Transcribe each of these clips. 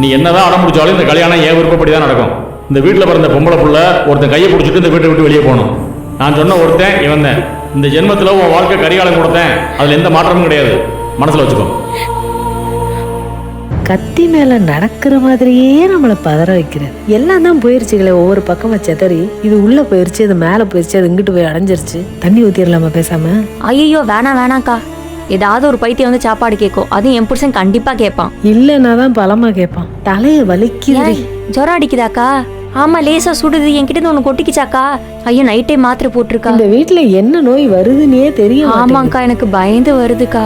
நீ என்னதான் அடம் முடிச்சாலும் இந்த கல்யாணம் ஏன் விருப்பப்படி தான் நடக்கும். இந்த வீட்டில் பிறந்த பொம்பளை புள்ள ஒருத்தன் கையை பிடிச்சிட்டு இந்த வீட்டை விட்டு வெளியே போகணும். நான் சொன்ன ஒருத்தன் இவன் தான். இந்த ஜென்மத்தில் உன் வாழ்க்கை கரிகாலம் கொடுத்தேன், அதில் எந்த மாற்றமும் கிடையாது, மனசில் வச்சுக்கோ. கத்தி மேல நடக்கிற மாதிரியே நம்மளை பதற வைக்கிறது. எல்லாம் தான் போயிருச்சுங்களே, ஒவ்வொரு பக்கமா செதறி. இது உள்ள போயிருச்சு, இது மேல போயிருச்சு, அது இங்கிட்டு போய் அடைஞ்சிருச்சு. தண்ணி ஊத்திடலாமா பேசாம? ஐயோ வேணாக்கா, ஏதாவது ஒரு பைத்தியம் வந்து சாப்பாடு கேட்கும், அதுவும் என் புருஷன் கண்டிப்பா கேட்பான். இல்லைன்னா தான் பலமா கேட்பான். தலைய வலிக்குது. ஜுரம் அடிக்குதாக்கா? ஆமா, லேசா சுடுது. என்கிட்ட ஒண்ணு கொட்டிக்கிச்சாக்கா? ஐயோ, நைட்டே மாத்திரை போட்டிருக்கா. இந்த வீட்டுல என்ன நோய் வருதுன்னே தெரியும். ஆமாக்கா, எனக்கு பயந்து வருதுக்கா.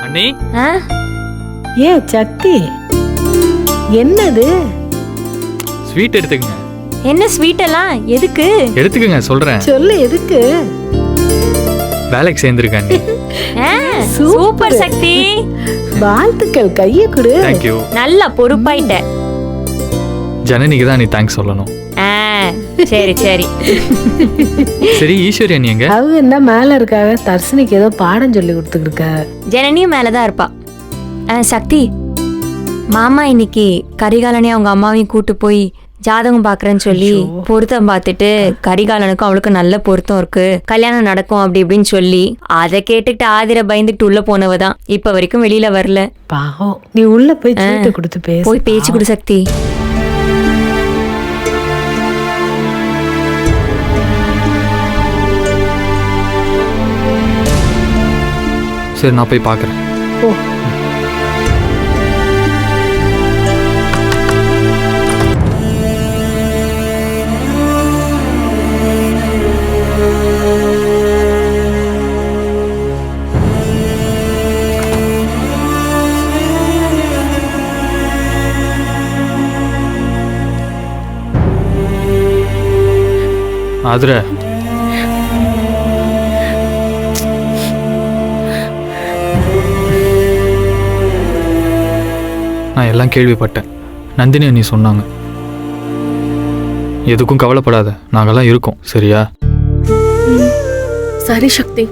அண்ணி, ஏ சக்தி, என்னது? ஸ்வீட் எடுத்துக்கங்க. என்ன ஸ்வீட் எல்லாம் எதுக்கு? எடுத்துக்கங்க, சொல்றேன். சொல்லு, எதுக்கு? வேலைக்கு சேர்ந்திருக்கேன் அண்ணி. சூப்பர் சக்தி, வாழ்த்துக்கள். கைய கொடு. தேங்க்யூ. நல்லா பொறுப்பாயிட்ட. ஜனனிக்கு தான் நீ தேங்க்ஸ் சொல்லணும். சரி சரி சரி, ஈஸ்வரி அண்ணி எங்க? அவங்க என்ன மேல இருக்காங்க? தர்ஷினிக்கு ஏதோ பாடம் சொல்லி கொடுத்துட்டு இருக்கா. ஜனனியும் மேலதான் இருப்பா. சக்தி, மாமா இன்னைக்கு கரிகாலனே அவங்க அம்மாவையும் கூட்டு போய் ஜாதகம் பாக்குறேன்னு சொல்லி பொருத்தம் பார்த்துட்டு கரிகாலனுக்கும் அவளுக்கும் நல்ல பொருத்தம் இருக்கு, கல்யாணம் நடக்கும் அப்படி இப்படின்னு சொல்லி அதை கேட்டுக்கிட்டு ஆதிர பயந்துக்கிட்டு உள்ள போனவதான் இப்ப வரைக்கும் வெளியில வரல. பாவம், நீ உள்ள போய் சீட்டு கொடுத்து பேசு. போய் பேச்சு கொடு சக்தி. சரி, நான் போய் பாக்குறேன். ஓ, ஆதிர, நான் எல்லாம் கேள்விப்பட்டேன். நந்தினி அண்ணி சொன்னாங்க. எதுக்கும் கவலைப்படாத, நாங்கெல்லாம் இருக்கோம், சரியா? சரி சக்தி,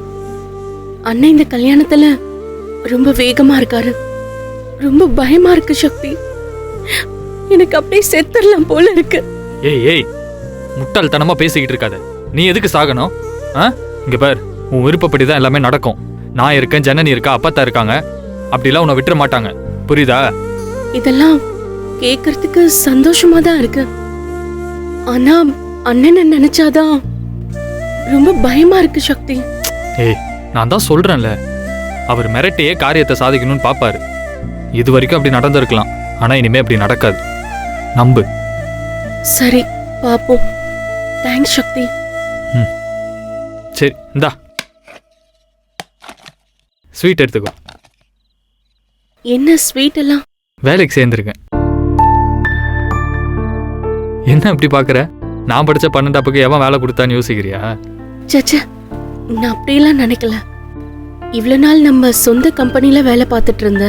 அண்ணன் இந்த கல்யாணத்துல ரொம்ப வேகமா இருக்காரு. ரொம்ப பயமா இருக்கு சக்தி. எனக்கு அப்படியே செத்துடலாம் போல இருக்கு. ஏய் ஏய், முட்டாள்தனமா பேசிக்கிட்டு இருக்காத. நீ எதுக்கு சாகணும்? இங்க பார், உன் விருப்பப்படி தான் எல்லாமே நடக்கும். நான் இருக்கேன், ஜனனி இருக்கா, அப்பத்தா இருக்காங்க. அப்படிலாம் உன்னை விட்டுற மாட்டாங்க, புரியுதா? இதெல்லாம் கேக்குறதுக்கு சந்தோஷமா தான் இருக்கு. ஆனா அண்ணனை நினைச்சாதான் ரொம்ப பயமா இருக்கு சக்தி. ஏய், நான் தான் சொல்றேன்ல, அவர் மிரட்டியே காரியத்தை சாதிக்கணும்னு பாப்பாரு. இது வரைக்கும் அப்படி நடந்திருக்கலாம், ஆனா இனிமே அப்படி நடக்காது, நம்பு. சரி, பாப்போம். தேங்க்ஸ் சக்தி. சரி, இந்தா ஸ்வீட் எடுத்துக்கோ. என்ன ஸ்வீட் எல்லாம்? வேலைக்கு சேர்ந்திருக்கேன். என்ன அப்படி பாக்குற? நான் படிச்ச 12 எவன் வேலை கொடுத்தான்னு யோசிக்கிறியா? சச்சா, நான் அப்படியெல்லாம் நினைக்கல. இவ்வளவு நாள் நம்ம சொந்த கம்பெனில வேலை பார்த்துட்டு இருந்த,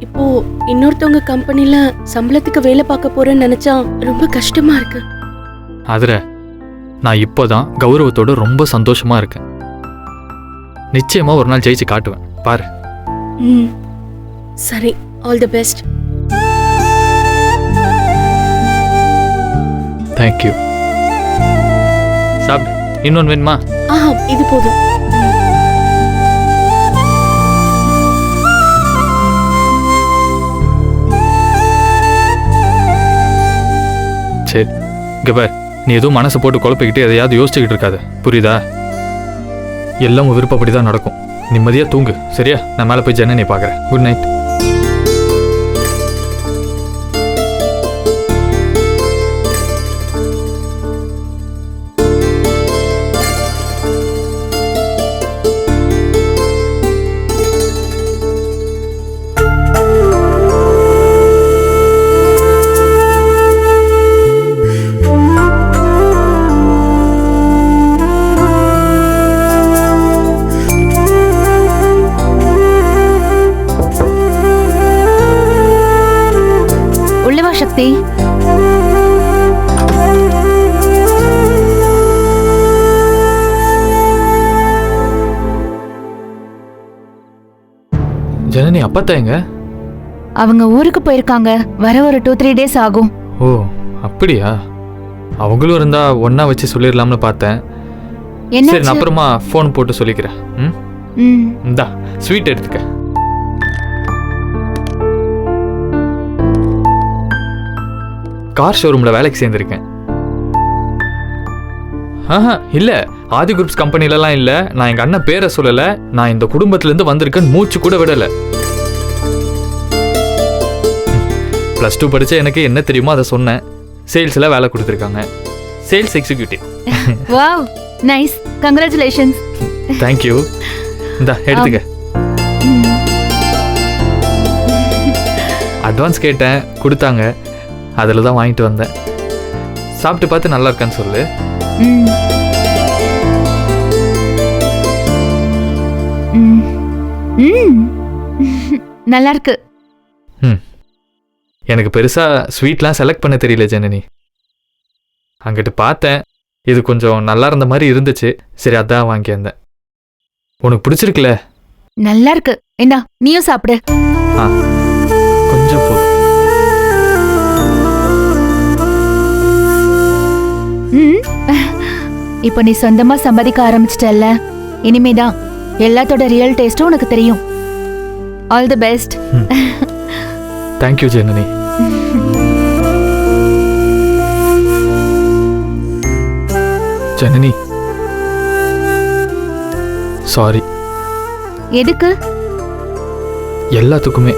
இப்போ இன்னொருத்தவங்க கம்பெனில சம்பளத்துக்கு வேலை பார்க்க போறேன்னு நினைச்சா ரொம்ப கஷ்டமா இருக்கு. அதுல நான் இப்போதான் கௌரவத்தோட ரொம்ப சந்தோஷமா இருக்கேன். நிச்சயமா ஒரு நாள் ஜெயிச்சு காட்டுவேன், பாரு. சரி, ஆல் தி பெஸ்ட். தேங்க்யூ. சாப்பிடு. இன்னொன்னு வேணுமா? இது போதும். சரி, இங்க பார், நீ எதுவும் மனசை போட்டு குழப்பிக்கிட்டு எதையாவது யோசிச்சுக்கிட்டு இருக்காது, புரியுதா? எல்லாம் உன் விருப்பப்படி தான் நடக்கும். நிம்மதியா தூங்கு, சரியா? நான் மேலே போய் ஜனனி பார்க்குறேன். Good night. சக்தி, ஜனனி அப்பத்தா எங்க? அவங்க ஊருக்கு போயிருக்காங்க. வர ஒரு 2-3 டேஸ் ஆகும். ஓ அப்படியா? அவங்களும் இருந்தா ஒண்ணா வச்சு சொல்லிடலாம்னு பார்த்தேன். சரி, நான் என்ன? அப்புறமா ஃபோன் போட்டு சொல்லிக்கிறேன். ம். இந்தா ஸ்வீட் எடுத்துக்க. கார் ஷோரூம்ல வேலைக்கு சேர்ந்திருக்கேன். இல்ல, ஆதி குரூப்ஸ் கம்பெனிலலாம் இல்ல. நான் எங்க அண்ணன் பேரை சொல்லல. நான் இந்த குடும்பத்துல இருந்து வந்திருக்கேன்னு மூச்சு கூட விடல. +2 படிச்ச எனக்கு என்ன தெரியுமோ அதை சொன்னேன். சேல்ஸ்ல வேலை கொடுத்துருக்காங்க. Sales executive. Wow, nice. Congratulations. Thank you. இந்தா எடுத்துக்க. அட்வான்ஸ் கேட்டேன், கொடுத்தாங்க. அதில் தான் வாங்கிட்டு வந்தேன். சாப்பிட்டு பார்த்து நல்லா இருக்கான்னு சொல்லு. ம். ம். ம். நல்லா இருக்கு. எனக்கு பெருசா ஸ்வீட்லாம் செலக்ட் பண்ண தெரியல ஜனனி. அங்கிட்டு பார்த்தேன், இது கொஞ்சம் நல்லா இருந்த மாதிரி இருந்துச்சு. சரி, அதான் வாங்கி வந்தேன். உனக்கு பிடிச்சிருக்குல்ல? நல்லா இருக்கு. இந்தா நீயும் சாப்பிடு. ஆ, கொஞ்சம் போதும். ம். இப்போ நீ சொந்தமா சம்பாதிக்க ஆரம்பிச்சிட்டல்ல, இனிமேதான் எல்லாத்தோட ரியல் டேஸ்டும் உனக்கு தெரியும். All the best. Thank you Janani. Janani, sorry. எதுக்கு? எல்லாத்துக்குமே.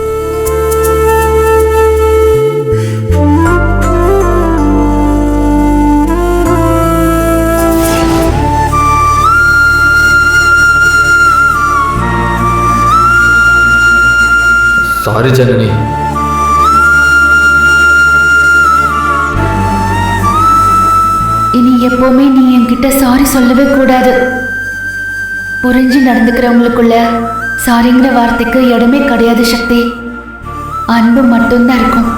சாரி ஜனனி. இனி எப்பவுமே நீ என்கிட்ட சாரி சொல்லவே கூடாது. புரிஞ்சு நடந்துக்கிறவங்களுக்குள்ள சாரிங்கிற வார்த்தைக்கு இடமே கிடையாது சக்தி. அன்பு மட்டும்தான் இருக்கும்.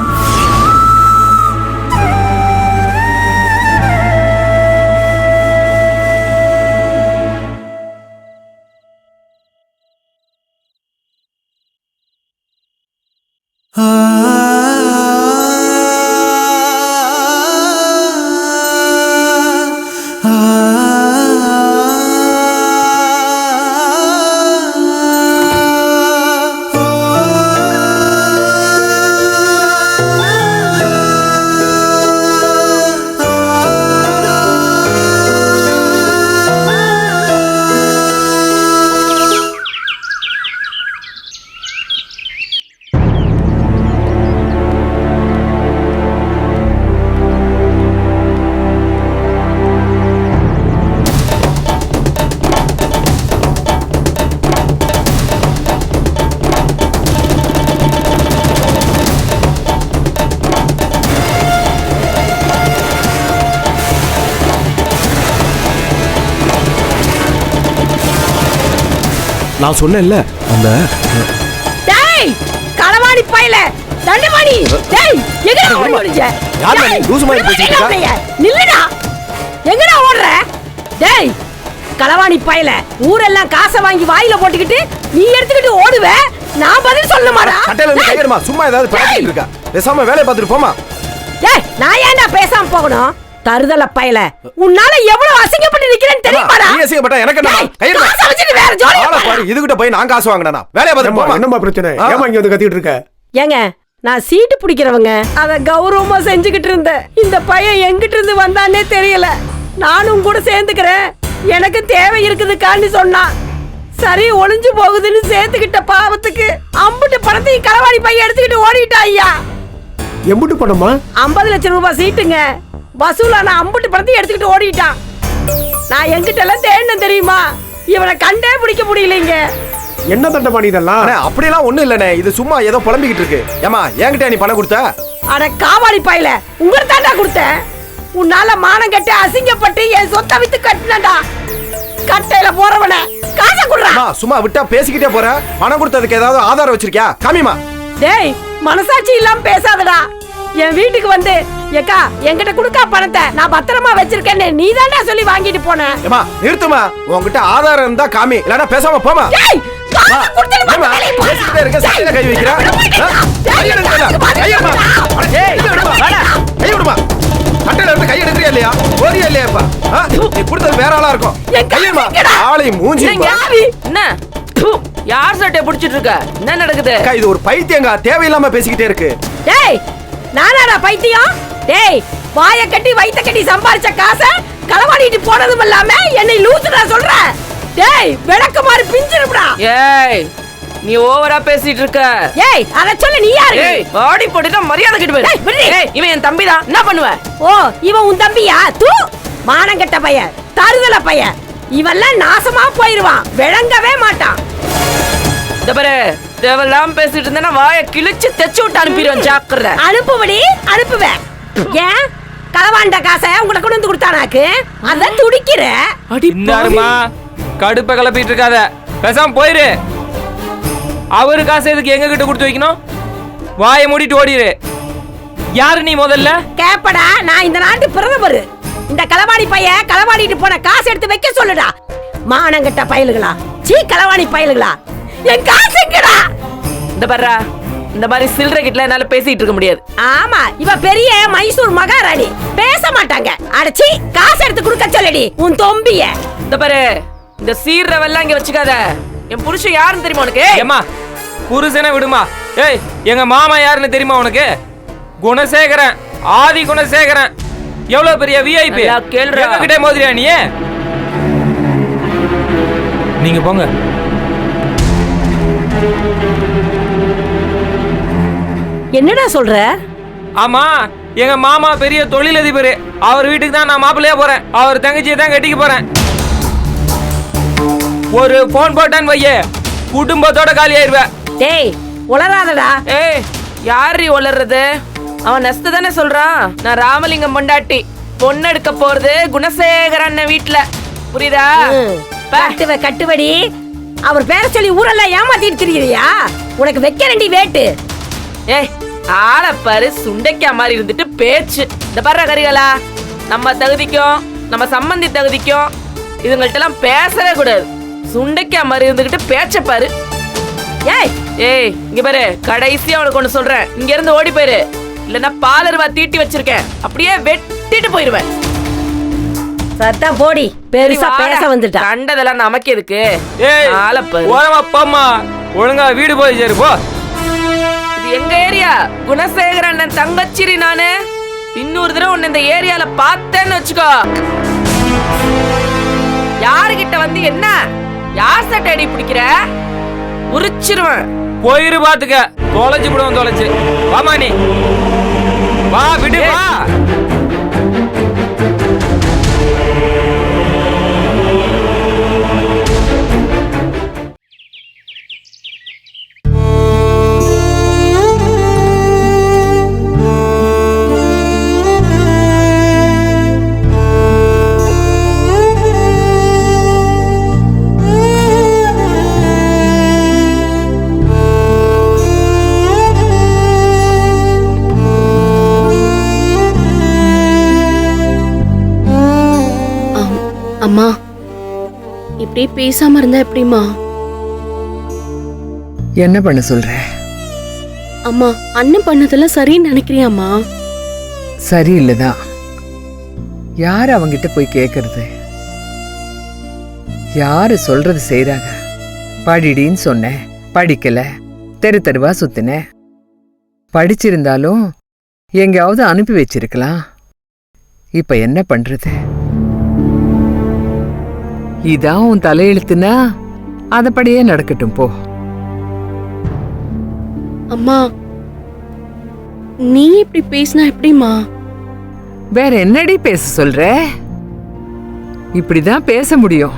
நான் சொன்னேன்ல அந்த டேய் களவாடி பையல தண்டவாணி. டேய் எங்கடா ஓடி ஓடிச்ச? யார் நீ லூசு மாதிரி பேசிட்டு இருக்க? நில்லுடா. எங்கடா ஓடுற? டேய் களவாணி பையல, ஊரெல்லாம் காசை வாங்கி வாயில போட்டுக்கிட்டு நீ எடுத்துக்கிட்டு ஓடுவ. நான் பதில் சொல்ல மாட்டா. கட்டையில இருந்து கையெடுமா. சும்மா ஏதாவது பேசிட்டு இருக்க. பேசாம வேலைய பார்த்துட்டு போமா. டேய் நான் ஏன்டா பேசாம போகணும்? தருதல பையல, உன்னால எவ்வளவு அசிங்கப்பட்டு நிக்கிறேன்னு தெரியுமாடா? நீ அசிங்கப்பட்ட எனக்கு என்ன? கையெடு. காசை வச்சிட்டு வேற ஜோலியா ஆளை பாரு. இதுகிட்ட போய் நான் காசு வாங்குறேனா? வேலைய பார்த்துட்டு போமா. என்னம்மா பிரச்சனை? ஏமா இங்க வந்து கத்திட்டு இருக்க? ஏங்க நான் சீட்டு பிடிக்கிறவங்க, அத கௌரவமா செஞ்சுக்கிட்டு இருந்தேன். இந்த பையன் எங்கிட்ட இருந்து வந்தானே தெரியல. நானும் கூட சேர்ந்துக்கிறேன், எனக்கு தேவை இருக்குதுக்கான்னு சொன்னான். சரி ஒளிஞ்சு போகுதுன்னு சேர்த்துக்கிட்ட பாவத்துக்கு அம்புட்டு பணத்தையும் களவாடி பையன் எடுத்துக்கிட்டு ஓடிட்டா. ஐயா எம்புட்டு பணமா? 50 லட்சம் ரூபாய் சீட்டுங்க. வசூலான அம்புட்டு பணத்தையும் எடுத்துக்கிட்டு ஓடிட்டான். நான் எங்கிட்ட எல்லாம் தேடினேன் தெரியுமா? இவனை கண்டே பிடிக்க முடியலைங்க. என்ன தண்டபாணி இதெல்லாம்? அண்ணே அப்படிலாம் ஒண்ணும் இல்லனே. இது சும்மா ஏதோ புலம்பிக்கிட்டு இருக்கு. ஏமா என்கிட்ட நீ பணம் கொடுத்த? அட காவாடி பையல, உங்களுக்கு தாண்டா கொடுத்தேன். உன்னால மானம் கட்டி அசிங்கப்பட்டு என் சொத்தை வித்து கட்டினடா. கட்டையில போறவன காசை குடுறா. அம்மா சும்மா விட்டா பேசிக்கிட்டே போற. பணம் கொடுத்ததுக்கு ஏதாவது ஆதாரம் வச்சிருக்கியா? காமிமா. டேய் மனசாட்சி இல்லாம பேசாதடா. என் வீட்டுக்கு வந்து ஏக்கா என்கிட்ட குடுக்கா பணத்தை, நான் பத்திரமா வச்சிருக்கேன்னு நீ தாண்டா சொல்லி வாங்கிட்டு போன. ஏமா நிறுத்துமா. உன்கிட்ட ஆதாரம் இருந்தா காமி, இல்லனா பேசாம போமா. டேய் வா. ஏம்மா, பேசிக்கிட்டே இருக்க, சட்டையில கை வைக்கிறா? கை எடுக்கல. கை எடுமா. அட, ஏய், கை எடுமா. கை எடுமா. சட்டையில இருந்து கை எடுக்கறியா இல்லையா? போறியா இல்லையாப்பா? நீ கொடுத்தது வேற ஆளா இருக்கும். கை எடுமா. ஆளை மூஞ்சி பாரு. என்ன யார் சட்டை பிடிச்சிட்டு இருக்க? என்ன நடக்குது? அக்கா, இது ஒரு பைத்தியங்க, தேவையில்லாம பேசிக்கிட்டே இருக்கு. டேய் நானாடா பைத்தியம்? டேய் வாய கட்டி வயித்த கட்டி சம்பாரிச்ச காசை களவாடிட்டு போனதும் இல்லாம என்னை லூசுடா சொல்ற? டேய் விளக்குமாறு பிஞ்சிருப்படா. ஏய் நீ ஓவரா பேசிட்டு இருக்க. ஏய் அத சொல்ல நீ யாரு? ஏய் பாடி போட்டுட்டா மரியாதை கிட்ட போய். ஏய் இவன் என் தம்பி தான். என்ன பண்ணுவ? ஓ இவன் உன் தம்பியா? தூ மானங்கெட்ட பையன், தருதல பையன். இவெல்லாம் நாசமா போயிருவான், விளங்கவே மாட்டான். இந்த பாரு தேவலாம் பேசிட்டு இருந்தேன்னா வாயை கிழிச்சு தெச்சு விட்டு அனுப்பிடுவேன், ஜாக்கிரதை. அனுப்புவடி அனுப்புவேன். ஏன் களவாண்ட காசை உங்களை கொண்டு வந்து கொடுத்தானாக்கு அதான் துடிக்கிற? இந்தாருமா கடுப்பை கிளப்பிட்டு இருக்காத, பேசாம போயிரு. அவரு காசு எதுக்கு எங்க கிட்ட கொடுத்து வைக்கணும்? வாயை மூடிட்டு ஓடிரு. யாரு நீ முதல்ல? கேப்படா, நான் இந்த நாட்டு பிரதமர். இந்த களவாணி பைய களவாடிட்டு போன காசு எடுத்து வைக்க சொல்லுடா. மானங்கட்ட பயலுகளா, சீ களவாணி பயலுகளா, என் காசு எங்கடா? இந்த பாருடா, இந்த மாதிரி சில்லறை கிட்ட என்னால பேசிட்டு இருக்க முடியாது. ஆமா இவ பெரிய மைசூர் மகாராணி, பேச மாட்டாங்க. அடச்சி காசு எடுத்து கொடுக்க சொல்லடி உன் தொம்பிய. இந்த பாரு இந்த சீர்றவெல்லாம் இங்க வச்சுக்காத. என் புருஷன் யாருன்னு தெரியுமா உனக்கு? ஏமா புருஷனை விடுமா. ஏய் எங்க மாமா யாருன்னு தெரியுமா உனக்கு? குணசேகரன், ஆதி குணசேகரன். எவ்வளவு பெரிய விஐபி. கேள்றா கிட்ட மோதிரியா நீ? நீங்க போங்க. என்னடா சொல்ற? ஆமா எங்க மாமா பெரிய தொழிலதிபர். அவர் வீட்டுக்கு தான் நான் மாப்பிள்ளையா போறேன். அவர் தங்கச்சியை தான் கட்டிக்க போறேன். ஒரு போன் போட்டான்னு வைய குடும்பத்தோட காலி ஆயிருவேன். டேய் உளராதடா. ஏய் யாரு ஒளறது? அவன் நெஸ்து தானே சொல்றான். நான் ராமலிங்கம் பொண்டாட்டி, பொண்ணு எடுக்க போறது குணசேகரன் வீட்டுல. புரியுதா? கட்டுவ கட்டுவடி. அவர் பேர சொல்லி ஊரெல்லாம் ஏமாத்திட்டு திரியிறியா? உனக்கு வைக்க ரெண்டி வேட்டு. ஏய் ஆளை பாரு, சுண்டைக்கா மாதிரி இருந்துட்டு பேச்சு. இந்த பாரு கரிகளா, நம்ம தகுதிக்கும் நம்ம சம்பந்தி தகுதிக்கும் இதுங்கள்ட்ட எல்லாம் பேசவே கூடாது. சுண்டைக்கா மாதிரி இருந்துகிட்டு பேச்ச பாரு. ஏய் ஏய் இங்க பாரு, கடைசியா உனக்கு ஒண்ணு சொல்றேன். இங்க இருந்து ஓடி போயிரு, இல்லன்னா பாலருவா தீட்டி வச்சிருக்கேன், அப்படியே வெட்டிட்டு போயிருவேன். சத்தம் போடி, பெருசா பேச வந்துட்டா. கண்டதெல்லாம் நமக்கு எதுக்கு? ஏய் ஆளை பாரு. ஓரமா போம்மா, ஒழுங்கா வீடு போய் சேரு போ. இது எங்க ஏரியா, குணசேகரன் தங்கச்சிரி. நானு இன்னொரு தடவை உன்னை இந்த ஏரியால பார்த்தேன்னு வச்சுக்கோ, யாருகிட்ட வந்து என்ன யார் சட்டை அடி பிடிக்கிற உரிச்சிருவேன். போயிரு பாத்துக்க, தொலைச்சு விடுவோம். தொலைச்சு வாமா நீ, வா விடு வா. அம்மா இப்படி பேசாம இருந்தா எப்படிமா? என்ன பண்ண சொல்ற? அம்மா அண்ணன் பண்ணதெல்லாம் சரின்னு நினைக்கிறியாம்மா? சரியில்லைதான். யார் அவங்கிட்ட போய் கேக்குறது? யாரு சொல்றது செய்யறாங்க? படிடின்னு சொன்னேன், படிக்கல, தெரு தெருவா சுத்தின. படிச்சிருந்தாலும் எங்கேயாவது அனுப்பி வச்சிருக்கலாம். இப்ப என்ன பண்றது? இதான் உன் தலையெழுத்துனா அதப்படியே நடக்கட்டும் போ. அம்மா நீ இப்படி பேசினா எப்படிமா? வேற என்னடி பேச சொல்ற? இப்படிதான் பேச முடியும்.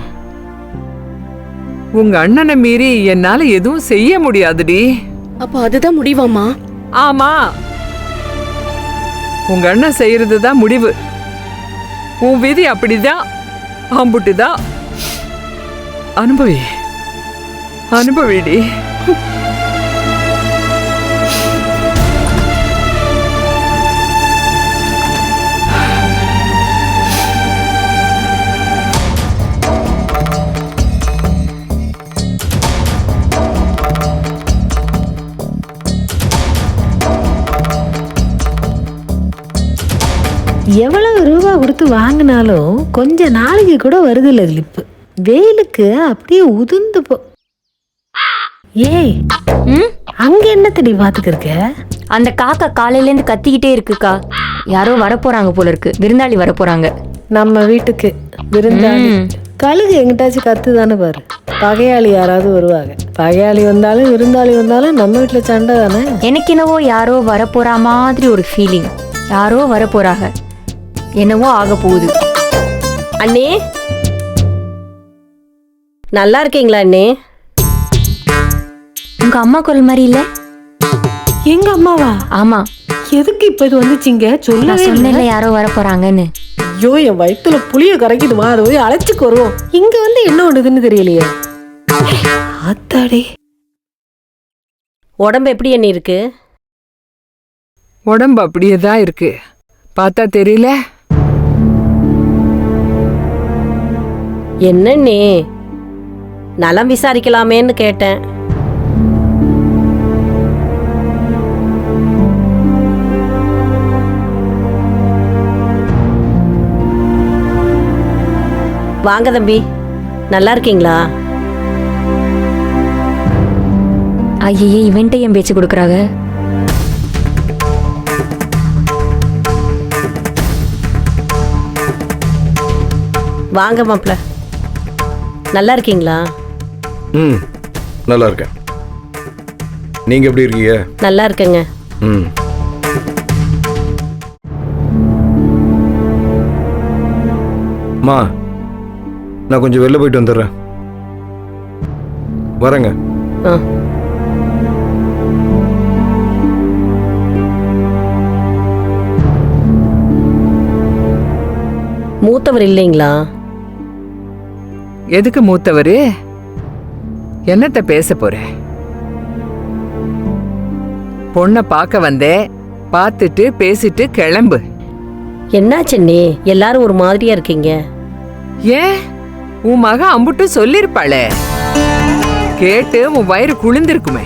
உங்க அண்ணனை மீறி என்னால எதுவும் செய்ய முடியாதுடி. அப்ப அதுதான் முடிவாமா? ஆமா, உங்க அண்ணன் செய்யறதுதான் முடிவு. உன் விதி அப்படிதான், ஆம்புட்டுதான். அனுபவிடி. எவ்வளவு ரூபா கொடுத்து வாங்கினாலும் கொஞ்ச நாளைக்கு கூட வருது இல்லை கிளிப்பு. வெயிலுக்கு அப்படியே உதிர்ந்து போ. ஏய், அங்க என்ன தேடி பாத்துக்கிருக்க? அந்த காக்கா காலையிலேருந்து கத்திக்கிட்டே இருக்குக்கா. யாரோ வரப்போறாங்க போல இருக்கு, விருந்தாளி வரப்போறாங்க நம்ம வீட்டுக்கு விருந்தாளி. கழுகு எங்கிட்டாச்சும் கத்து தானே பாரு. பகையாளி யாராவது வருவாங்க. பகையாளி வந்தாலும் விருந்தாளி வந்தாலும் நம்ம வீட்டுல சண்டை தானே. எனக்கு என்னவோ யாரோ வரப்போறா மாதிரி ஒரு ஃபீலிங். யாரோ வரப்போறாங்க, என்னவோ ஆக போகுது. அண்ணே, நல்லா இருக்கீங்களா அண்ணே? உங்க அம்மா குரல் மாதிரி இல்ல? எங்க அம்மாவா? ஆமா. எதுக்கு இப்ப இது வந்துச்சிங்க? நான் சொன்னேன்ல யாரோ வரப்போறாங்கன்னு. ஐயோ, என் வயிற்றுல புளிய கரைக்குதுமா. அதை போய் அழைச்சிக்கு வருவோம். இங்க வந்து என்ன ஒண்ணுதுன்னு தெரியலையே. ஆத்தாடி, உடம்பு எப்படி என்ன இருக்கு? உடம்பு அப்படியே தான் இருக்கு, பார்த்தா தெரியல. என்னண்ணே, நலம் விசாரிக்கலாமேன்னு கேட்டேன். வாங்க தம்பி, நல்லா இருக்கீங்களா? ஐயே, இவன்ட்ட ஏன் பேச்சு கொடுக்குறாங்க? வாங்க மாப்ள, நல்லா இருக்கீங்களா? ம், நல்லா இருக்கேன். நீங்க எப்படி இருக்கீங்க? நல்லா இருக்கேங்க. ம். மா, நான் கொஞ்சம் வெளில போயிட்டு வந்துடுறேன். வரேங்க. ஆ, மூத்தவர் இல்லைங்களா? எதுக்கு மூத்தவரு? என்னத்த பேச போற? பொண்ண பார்க்க வந்தே, பார்த்துட்டு பேசிட்டு கிளம்பு. என்னாச்சண்ணே, எல்லாரும் ஒரு மாதிரியா இருக்கீங்க? ஏன், உன் மக அம்புட்டு சொல்லிருப்பாளே, கேட்டு உன் வயிறு குளிந்திருக்குமே.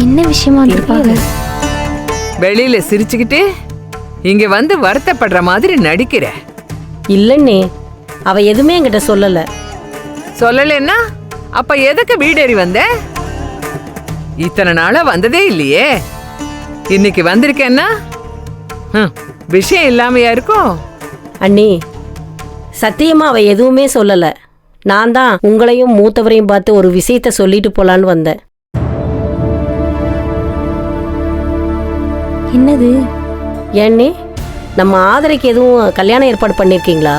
என்ன விஷயமா இருப்பாங்க? வெளியில சிரிச்சுக்கிட்டு இங்க வந்து வருத்தப்படுற மாதிரி நடிக்கிற. இல்லண்ணே, அவ எதுவுமே என்கிட்ட சொல்லல. சொல்லலன்னா அப்ப எதுக்கு வீடேறி வந்த? இத்தனை நாளா வந்ததே இல்லையே, இன்னைக்கு வந்திருக்கேன்னா விஷயம் இல்லாமையா இருக்கும்? அண்ணி, சத்தியமா அவ எதுவுமே சொல்லல. நான் தான் உங்களையும் மூத்தவரையும் பார்த்து ஒரு விஷயத்த சொல்லிட்டு போலான்னு வந்தேன். என்னது? ஏன்னே, நம்ம ஆதரைக்கு எதுவும் கல்யாணம் ஏற்பாடு பண்ணிருக்கீங்களா?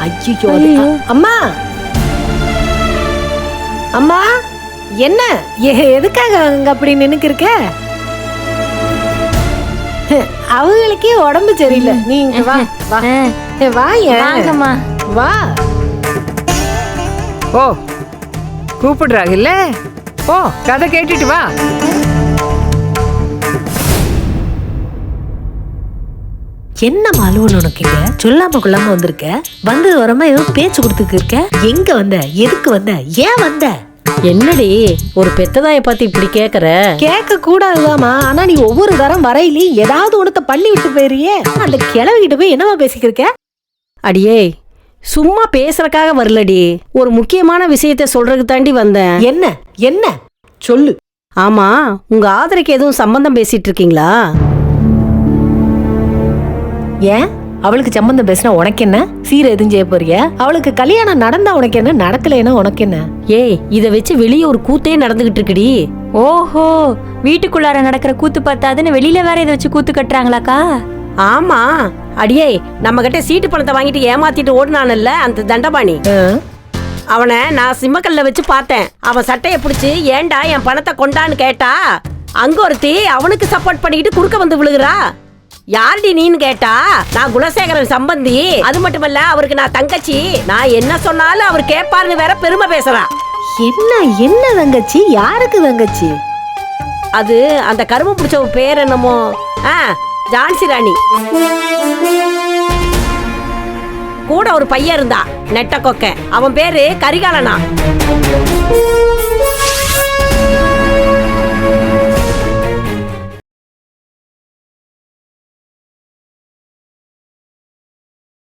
ஐயோ, அம்மா அம்மா, என்ன எதுக்காக அங்க அப்படி நினைக்கிருக்க? அவங்களுக்கே உடம்பு சரியில்லை. நீ இங்க வா வா வா. வாங்கம்மா. வா. ஓ, கூப்பிடுறாங்கல்ல, ஓ, கதை கேட்டுட்டு வா. என்ன மாலுவல் உனக்கு? இங்க சொல்லாம கொள்ளாம வந்திருக்க. வந்தது வரமா ஏதோ பேச்சு கொடுத்துக்கு இருக்க. எங்க வந்த? எதுக்கு வந்த? ஏன் வந்த? என்னடி, ஒரு பெத்ததாய பார்த்து இப்படி கேக்குற? கேட்க கூடாதுதாமா, ஆனா நீ ஒவ்வொரு தரம் வரையிலையும் ஏதாவது ஒருத்த பண்ணி விட்டு போயிரியே. அந்த கிழவிகிட்ட போய் என்னவா பேசிக்கிருக்க? அடியே, சும்மா பேசுறதுக்காக வரலடி, ஒரு முக்கியமான விஷயத்த சொல்றதுக்கு தாண்டி வந்தேன். என்ன என்ன சொல்லு. ஆமா, உங்க ஆதரைக்கு எதுவும் சம்பந்தம் பேசிட்டு இருக்கீங்களா? ஏன், அவளுக்கு சம்பந்தம் பேசினா உனக்கு என்ன? சீரை எதுவும் செய்ய போறிய? அவளுக்கு கல்யாணம் நடந்தா உனக்கு என்ன, நடக்கலைன்னா உனக்கு என்ன? ஏய், இத வச்சு வெளியே ஒரு கூத்தே நடந்துகிட்டு இருக்குடி. ஓஹோ, வீட்டுக்குள்ளார நடக்கிற கூத்து பார்த்தாதுன்னு வெளியில வேற இதை வச்சு கூத்து கட்டுறாங்களாக்கா? ஆமா அடியே, நம்ம கிட்ட சீட்டு பணத்தை வாங்கிட்டு ஏமாத்திட்டு ஓடுனானல்ல அந்த தண்டபாணி, அவனை நான் சிம்மக்கல்ல வச்சு பார்த்தேன். அவன் சட்டையை பிடிச்சி ஏண்டா என் பணத்தை கொண்டான்னு கேட்டா, அங்க ஒருத்தி அவனுக்கு சப்போர்ட் பண்ணிக்கிட்டு குறுக்க வந்து விழுகுறா. யாருடி நீன்னு கேட்டா, நான் குணசேகரன் சம்பந்தி, அது மட்டுமல்ல அவருக்கு நான் தங்கச்சி, நான் என்ன சொன்னாலும் அவர் கேட்பாருன்னு வேற பெருமை பேசுறா. என்ன என்ன தங்கச்சி? யாருக்கு தங்கச்சி? அது அந்த கரும்பு பிடிச்ச பேர் என்னமோ, ஜான்சி ராணி. கூட ஒரு பையன் இருந்தா நெட்ட கொக்க, அவன் பேரு கரிகாலனா.